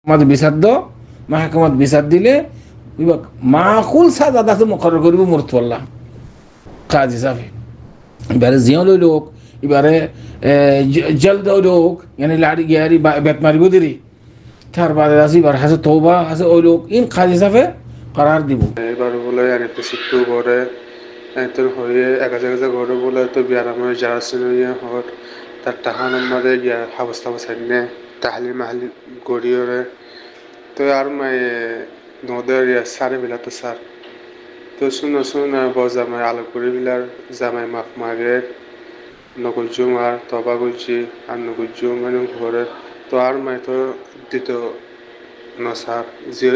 মাদ বিচার দ মাহকামাত বিচার দিলে মাকুল সাজাদাতে মুকরর করিব মুরতওয়াল্লাহ কাজ হিসাবে। এবারে জিও লই লোক এবারে জলদ লোক মানে লাড়ি গিয়ারি বেত মারিব দিরি তার বাদে আসি এবার হাসে তওবা হাসে ওই লোক ইন কাজ হিসাবে করার দিব। এবার বলে আনিতে সিট্টু করে তোর হয়ে একা ঘরে বলে তো বিয়ারামে যারা সিনিয়া হর তার টাকা নম্বরে গিয়া হাবস্তা বসাইনে তাহলি মাহলি গড়িয়রে তো আর মাই নদের সারে বিলা তো সার তো শুনো বজামাই আলো করে বিলার জামাই মাফ মাগে নকুল জুম আর তবা গুলছি আর নকুল জুম মানে ঘরে তো আর মাই তো দিত নসার যে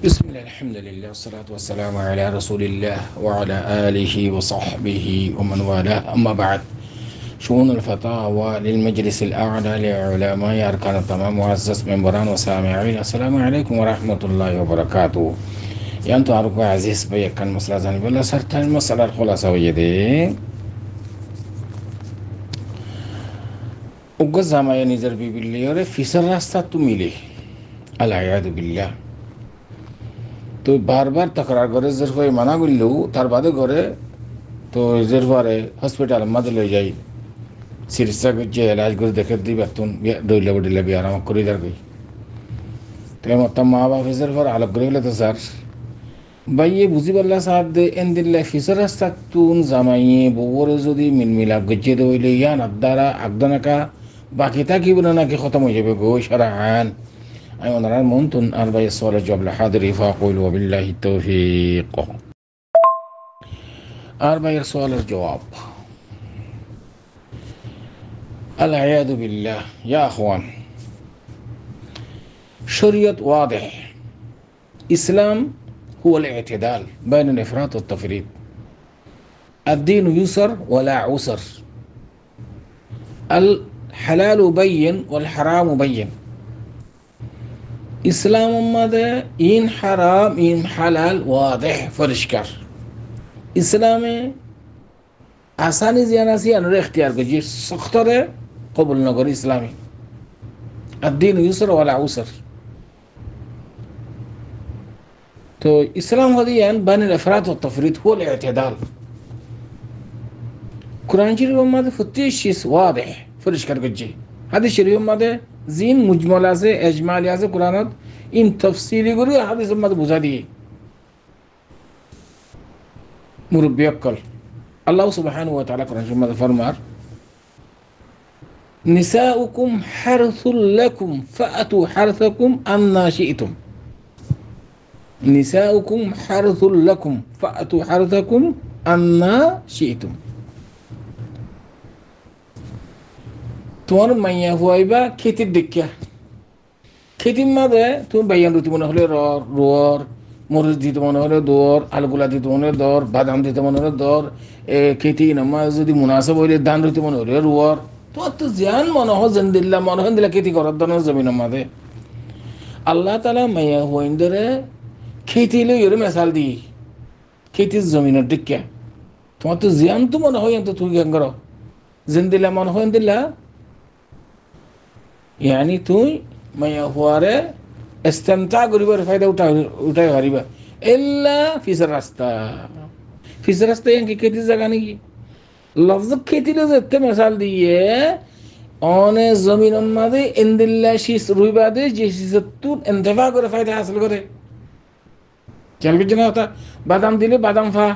بسم الله الحمد لله والصلاة والسلام على رسول الله وعلى آله وصحبه ومن والاه أما بعد. شؤون الفتاوى للمجلس الأعلى لعلماء أركان التمام معزز منبران وسامعين السلام عليكم ورحمة الله وبركاته. يانتو أرجو عزيز بيك كان مسألة زاني بلا سرتان مسألة الخلاصة ويدي وقز زمان نزر بالله يوري في سر راستة تميلي العياذ بالله. তো বারবার তকরার করে জেরফাই মানা করলেও তার বাদে করে তো জেরফারে হসপিটাল মাঝে লই যাই চিকিৎসা করছে এলাজ করে দেখে দিই বেতন ডইলে বডিলে বি আরাম করে যার গই তো মত মা বাপ জেরফার আলোক করে গেলে তো স্যার বাইয়ে বুঝি পারলা সাহেব দে এন দিল্লা ফিসর রাস্তা তুন জামাইয়ে বউরে যদি মিলমিলা গজ্জে দইলে ইয়ান আদারা আগদনাকা বাকি থাকি বলে নাকি খতম হয়ে যাবে গো সারাহান أيوة أنا ممكن أربع السؤال الجواب لحاضري فأقول وبالله التوفيق. أربع السؤال الجواب العياذ بالله يا أخوان. شريط واضح. إسلام هو الاعتدال بين الإفراط والتفريط. الدين يسر ولا عسر. الحلال بين والحرام بين. ইসলাম মধ্যে ইন হারাম ইন হালাল ওয়াদেহ পরিষ্কার। ইসলামে আসানি জিয়ান আছে আনরে ইখতিয়ার করে যে সখতরে কবুল না করে ইসলামী আদ-দীন ইউসর ওয়ালা উসর। তো ইসলাম হদিয়ান বাইন আল-ইফরাত ওয়া তাফরিত হুয়া আল-ই'তিদাল। কুরআন শরীফের মধ্যে প্রত্যেক শীষ ওয়াদেহ পরিষ্কার করছে। হাদিস শরীফের মধ্যে জিন মুজমাল আছে এজমালি আছে কোরআনত ইন তফসিলি করে হাদিসের মধ্যে বুঝা দিয়ে মুরব্বী অক্কল আল্লাহ সুবহানাহু ওয়া তাআলা কোরআন শরীফের মধ্যে ফরমার নিসাউকুম হারসুল লাকুম ফাআতু হারসাকুম আন্না শি'তুম। নিসাউকুম হারসুল লাকুম ফাআতু হারসাকুম আন্না শি'তুম। তোমার মাইয়া হুয়াইবা খেতির দেখা খেতির মাঝে তুমি বাইয়ান দিতে মনে হলে রোয়ার মরিচ দিতে মনে হলে দর আলুগুলা দিতে মনে হলে দর বাদাম দিতে মনে হলে দর খেতি নামা যদি মুনাসব হইলে ধান দিতে মনে হলে রোয়ার তোমার তো জান মনে হয় যেন দিল্লা মনে হয় দিলা খেতি করার দনের জমিনের মাঝে আল্লাহ তালা মাইয়া হুয়াইন ধরে খেতি লই ওরে মেশাল দি খেতির জমিনের দিকা তোমার তো জান তো মনে হয় তুই কেন কর যেন দিল্লা মনে হয় দিল্লা يعني توي ما يهواره استمتاع قريبا الفائدة وتاي غريبة إلا في سراستا في سراستا يعني كتير زغاني لفظ كتير زت مثال ديه أنا زمين ماذا إن الله شيء روي بعده جيسي ستون انتفاع قريبا فائدة حاصل قريب كيال بيجنا هتا بادام ديله بادام فا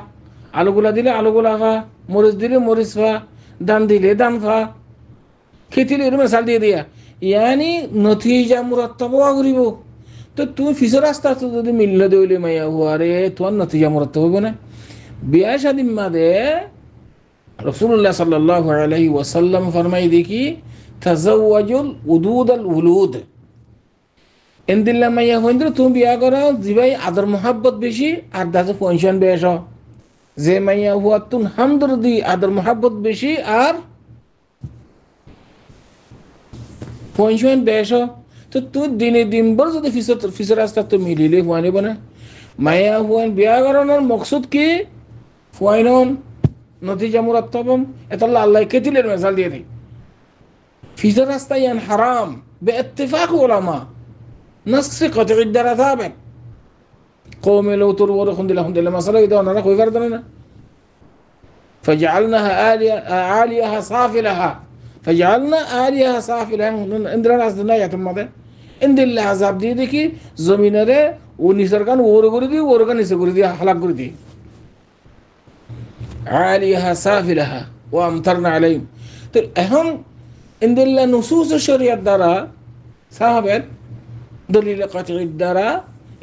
আলু গুলা দিলে আলু গুলা ফা মরিচ দিলে মরিচ ফা দান দিলে দান ফা খেতিলে এরকম مثال দিয়ে দিয়া ইয়ানি নতিজা মুরাত্তাব করিব। তো তুমি ফিসর রাস্তা যদি মিলল দইলে মাইয়া হুয়ারে তোমার নতিজা মুরাত্তাব হবে না। বিয়া শাদী মাদে রাসূলুল্লাহ সাল্লাল্লাহু আলাইহি ওয়াসাল্লাম ফরমাই দেখি তাজাওয়াজুল উদুদাল উলুদ। এন্দিল্লা মাইয়া হইন্দ্র তুমি বিয়া করো জিবাই আদর মোহাব্বত বেশি আর দাসে পয়সন বেশ যে মাইয়া হুয়া তুন হামদর্দি আদর মোহাব্বত বেশি আর পয়সন বেশ। তো তুই দিনে দিন বল যদি ফিসর রাস্তা তো মিলিলে হুয়ানি বনে মাইয়া হুয়ান বিয়া করানোর মকসুদ কি হুয়াইনন নতিজা মুরাত্তাবম এতাল্লাহ আল্লাহ কেতিলের মেসাল দিয়ে দিই ফিসর রাস্তা ইয়ান হারাম বে ইত্তেফাক উলামা নাসি কতঈদ দ্বারা থাকবে কওমে লৌতুর ওরকম দিলা মাসালা এটা ওনারা কই পারতেন না فجعلناها عاليها سافلها فجعلنا عاليها سافلها ইন্দ্রার আসনা ইয়াতম মাদে ইন্দিল্লা আযাব দিয়ে দেখি জমিনারে ও নিসর্গান ওর করে দি ওর গান নিসে করে দি হালাক করে দি عاليها سافلها وامطرنا عليهم তো এখন ইন্দিল্লা নুসুস শরিয়ত দ্বারা সাহাবের দলিল কাতঈ দ্বারা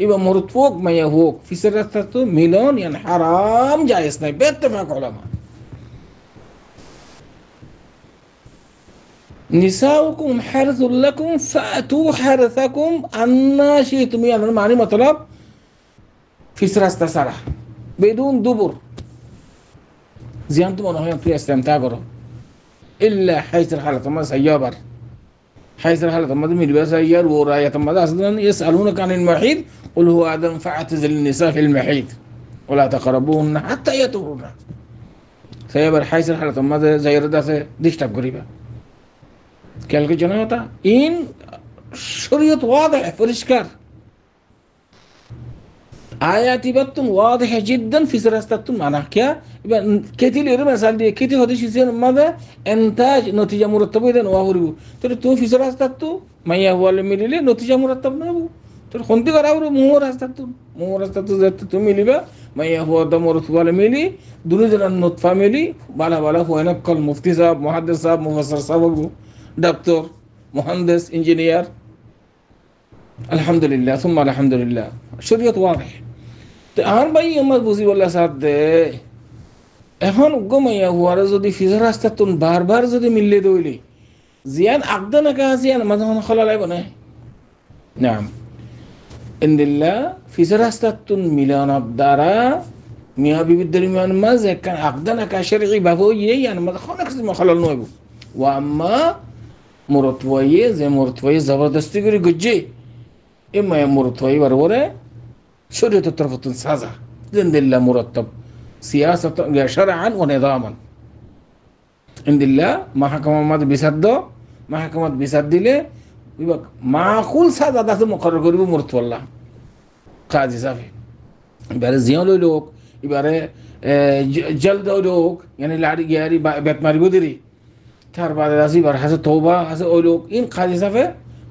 ইবা মরদ হোক মাইয়া হোক ফিসের রাস্তা তো মিলন ইয়ান হারাম জায়েজ নাই বেত্তেফাক উলামা নিসাউকুম হারসুল লাকুম ফাতু হারসাকুম আন্না শিতুম ইয়ান মানে মতলব ফিসের রাস্তা সারা বেদুন দুবুর জিয়ান তো মনে হয় তুই ইস্তেমতা করো ইল্লা হাইসের হালাত মা সাইয়াবার حيث الحالة الماضي من لباس أيار وراية الماضي أصلا يسألونك عن المحيض قل هو أذى فاعتزل النساء في المحيض ولا تقربوهن حتى يطهرن سيبر حيث الحالة الماضي زي رداسة ديشتاب قريبا كالك جنوتا إن شريط واضح فرشكار آياتي بطن واضحة جدا في سراستم معناها كيا كتير يرمى مثال دي كتير هذا شيء ماذا إنتاج نتيجة مرتبة إذا نواهرو ترى تو في سراستم ما هو اللي مليله نتيجة مرتب نابو ترى خنتي كراورو مو راستم زت تو مليبا ما هو ده مرتب اللي ملي دون جنا نطفة ملي بالا هو هنا كل مفتي صاحب محدث صاحب مفسر صاحب دكتور مهندس إنجنيير الحمد لله ثم الحمد لله شريط واضح আর ভাই আমার বুঝি বললা সাথ দে এখন গমাইয়া হুয়ারে যদি ফিজার রাস্তা তুন বারবার যদি মিললে দইলি জিয়ান আকদা না কা জিয়ান মাঝখান খলা লাগবে না নাম ইনদিল্লাহ ফিজার রাস্তা তুন মিলান দ্বারা মিয়া বিবির দরমিয়ান মাঝে কান আকদা না কা শরঈ বাবু ইয়ান মাঝখান কিছু খলাল নইব ওয়া আম্মা মুরতওয়ায়ে যে মুরতওয়ায়ে জবরদস্তি করে গজ্জে এমা মুরতওয়ায়ে বারবারে شريط الطرفة سازا عند الله مرتب سياسة شرعا ونظاما عند الله ما حكم ما بيسدو ما حكم بيسدله يبقى معقول سازا ده مقرر قريب مرتب الله قاضي صافي يبقى زيان لوك يبقى جلد لوك يعني لاري جاري بيت ماري بدري تار بعد راسي بار حسب توبة حسب لوك إن قاضي صافي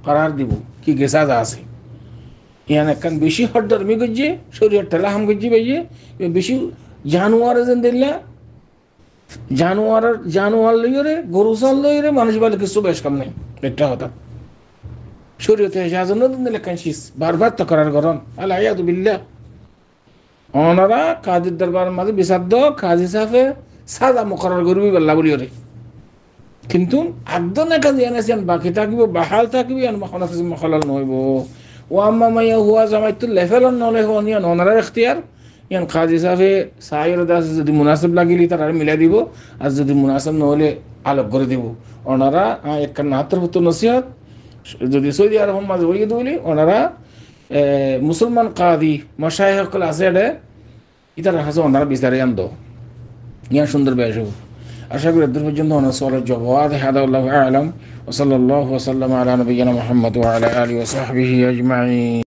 قرار ديبو كي جساز عاصي يعني كان بيشي هدر ميجي شوري تلاهم جي بيجي بيشي جانوار زندلا جانوار ليره غروسال ليره مانوش بالك الصبح كم नहीं बेटा होता شوري تهجاز ندن لكن شيء بار تكرار قرن على عياذ بالله أنارا قاضي الدربار ماذا بيسدو قاضي سافه سادا مقرر قربي بالله بوليوري কিন্তু একদনে কাজে এনেছেন বাকি থাকবে বহাল থাকবে আর মখনাফ মখলাল নইব ওয়াম্মা মাইয়া হুয়া জামাইতুল লেফেলন নলে হনিয়া ননার ইখতিয়ার ইয়ান কাজী সাহেব সাইর দাস যদি মুনাসিব লাগিলি তার আর মিলাই দিব আর যদি মুনাসিব নহলে আলোক করে দিব ওনারা এক নাতর হতো নসিহত যদি সৌদি আরব মাঝে হইয়ে দিলি ওনারা মুসলমান কাজী মাশায়েখ আছে ইতার হাসে ওনারা বিচারে আনতো ইয়ান সুন্দর বেশু আশা করি এর পর্যন্ত ওনার সওয়ালের জবাব হাদা আল্লাহু আ'লাম ওয়া সাল্লাল্লাহু ওয়া সাল্লামা আলা নবিয়িনা মুহাম্মদ ওয়া আলা আলিহি ওয়া সাহবিহি আজমাইন।